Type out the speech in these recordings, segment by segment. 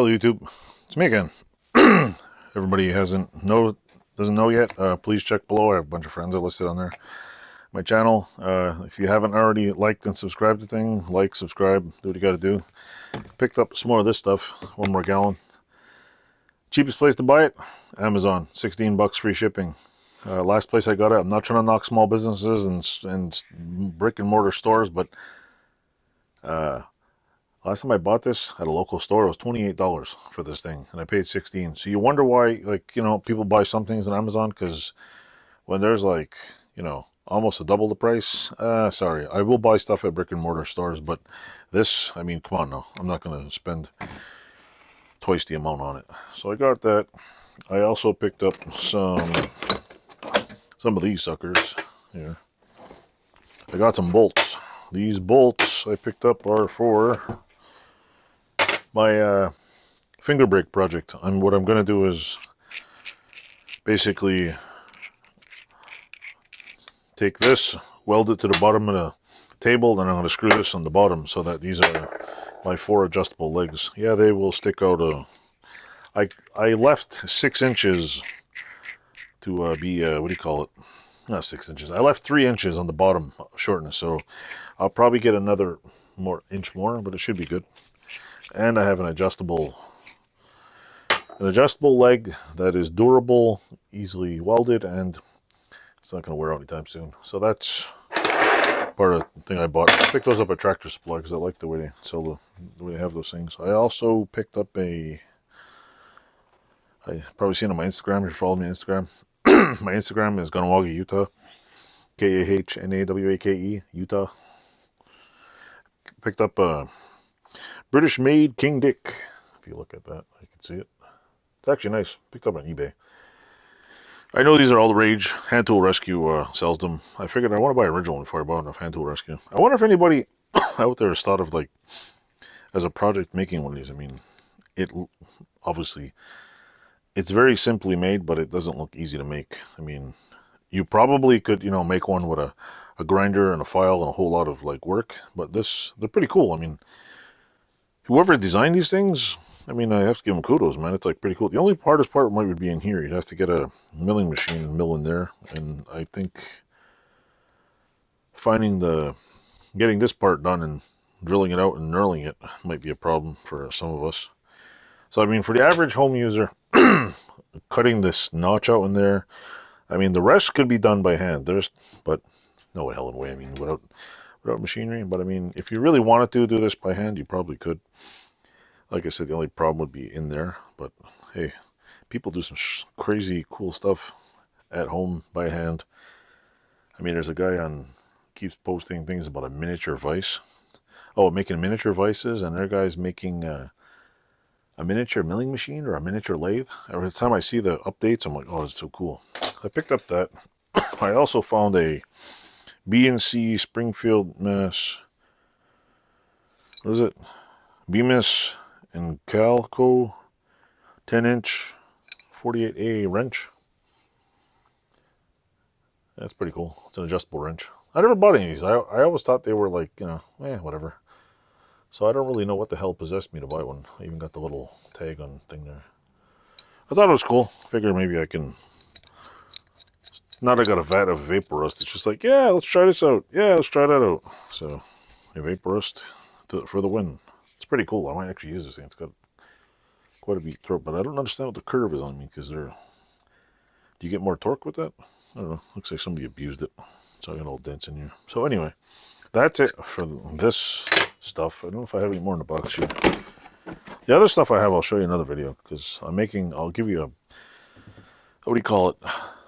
YouTube, it's me again. Everybody doesn't know yet, please check below. I have a bunch of friends I listed on there. My channel, if you haven't already liked and subscribed to the thing, like, subscribe, do what you got to do. Picked up some more of this stuff, 1 more gallon. Cheapest place to buy it, Amazon, 16 bucks free shipping. Last place I got it, I'm not trying to knock small businesses and brick and mortar stores, but last time I bought this at a local store, it was $28 for this thing, and I paid $16. So you wonder why, like, you know, people buy some things on Amazon, because when there's like, you know, almost a double the price, sorry, I will buy stuff at brick and mortar stores, but this, I mean, come on now, I'm not going to spend twice the amount on it. So I got that. I also picked up some of these suckers here. I got some bolts. These bolts I picked up are for my finger brake project. What I'm going to do is basically take this, weld it to the bottom of the table, then I'm going to screw this on the bottom so that these are my 4 adjustable legs. Yeah, they will stick out. I left 6 inches to be, what do you call it? Not 6 inches. I left 3 inches on the bottom shortness, so I'll probably get another inch more, but it should be good. And I have an adjustable leg that is durable, easily welded, and it's not going to wear out anytime soon. So that's part of the thing I bought. I picked those up at Tractor Supply because I like the way they sell the way they have those things. I also picked up I probably seen on my Instagram if you follow me on Instagram. My Instagram is Ganawake, Utah. Kahnawake, Utah. Picked up a British made King Dick. If you look at that, you can see it. It's actually nice. Picked up on eBay. I know these are all the rage. Hand Tool Rescue sells them. I figured I want to buy an original one before I bought enough Hand Tool Rescue. I wonder if anybody out there has thought of, like, as a project making one of these. I mean, obviously it's very simply made, but it doesn't look easy to make. I mean, you probably could, you know, make one with a grinder and a file and a whole lot of like work, but they're pretty cool. I mean, whoever designed these things, I mean, I have to give them kudos, man. It's like pretty cool. The only hardest part might be in here. You'd have to get a milling machine and mill in there, and I think getting this part done and drilling it out and knurling it might be a problem for some of us. So I mean, for the average home user, cutting this notch out in there, I mean, the rest could be done by hand. But no hell in way. I mean, without machinery. But I mean, if you really wanted to do this by hand, you probably could. Like I said, the only problem would be in there. But hey, people do some crazy cool stuff at home by hand. I mean, there's a guy keeps posting things about a miniature vise. Oh, making miniature vices, and there guy's making a miniature milling machine or a miniature lathe. Every time I see the updates, I'm like, oh, it's so cool. I picked up that. I also found a B&C Springfield, Mass. What is it? Bemis and Calco 10-inch 48A wrench. That's pretty cool. It's an adjustable wrench. I never bought any of these. I always thought they were like, you know, whatever. So I don't really know what the hell possessed me to buy one. I even got the little tag on thing there. I thought it was cool. Figured maybe I can. Now that I got a vat of vapor rust, it's just like, yeah, let's try this out. Yeah, let's try that out. So, a vapor rust for the win. It's pretty cool. I might actually use this thing. It's got quite a beat throat, but I don't understand what the curve is on me, because do you get more torque with that? I don't know. Looks like somebody abused it. So I got all dents in here. So anyway, that's it for this stuff. I don't know if I have any more in the box here. The other stuff I have, I'll show you in another video, because I'll give you what do you call it?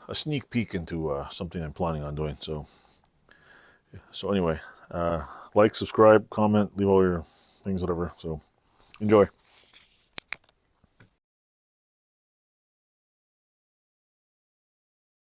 A sneak peek into something I'm planning on doing. So anyway, like, subscribe, comment, leave all your things, whatever. So enjoy.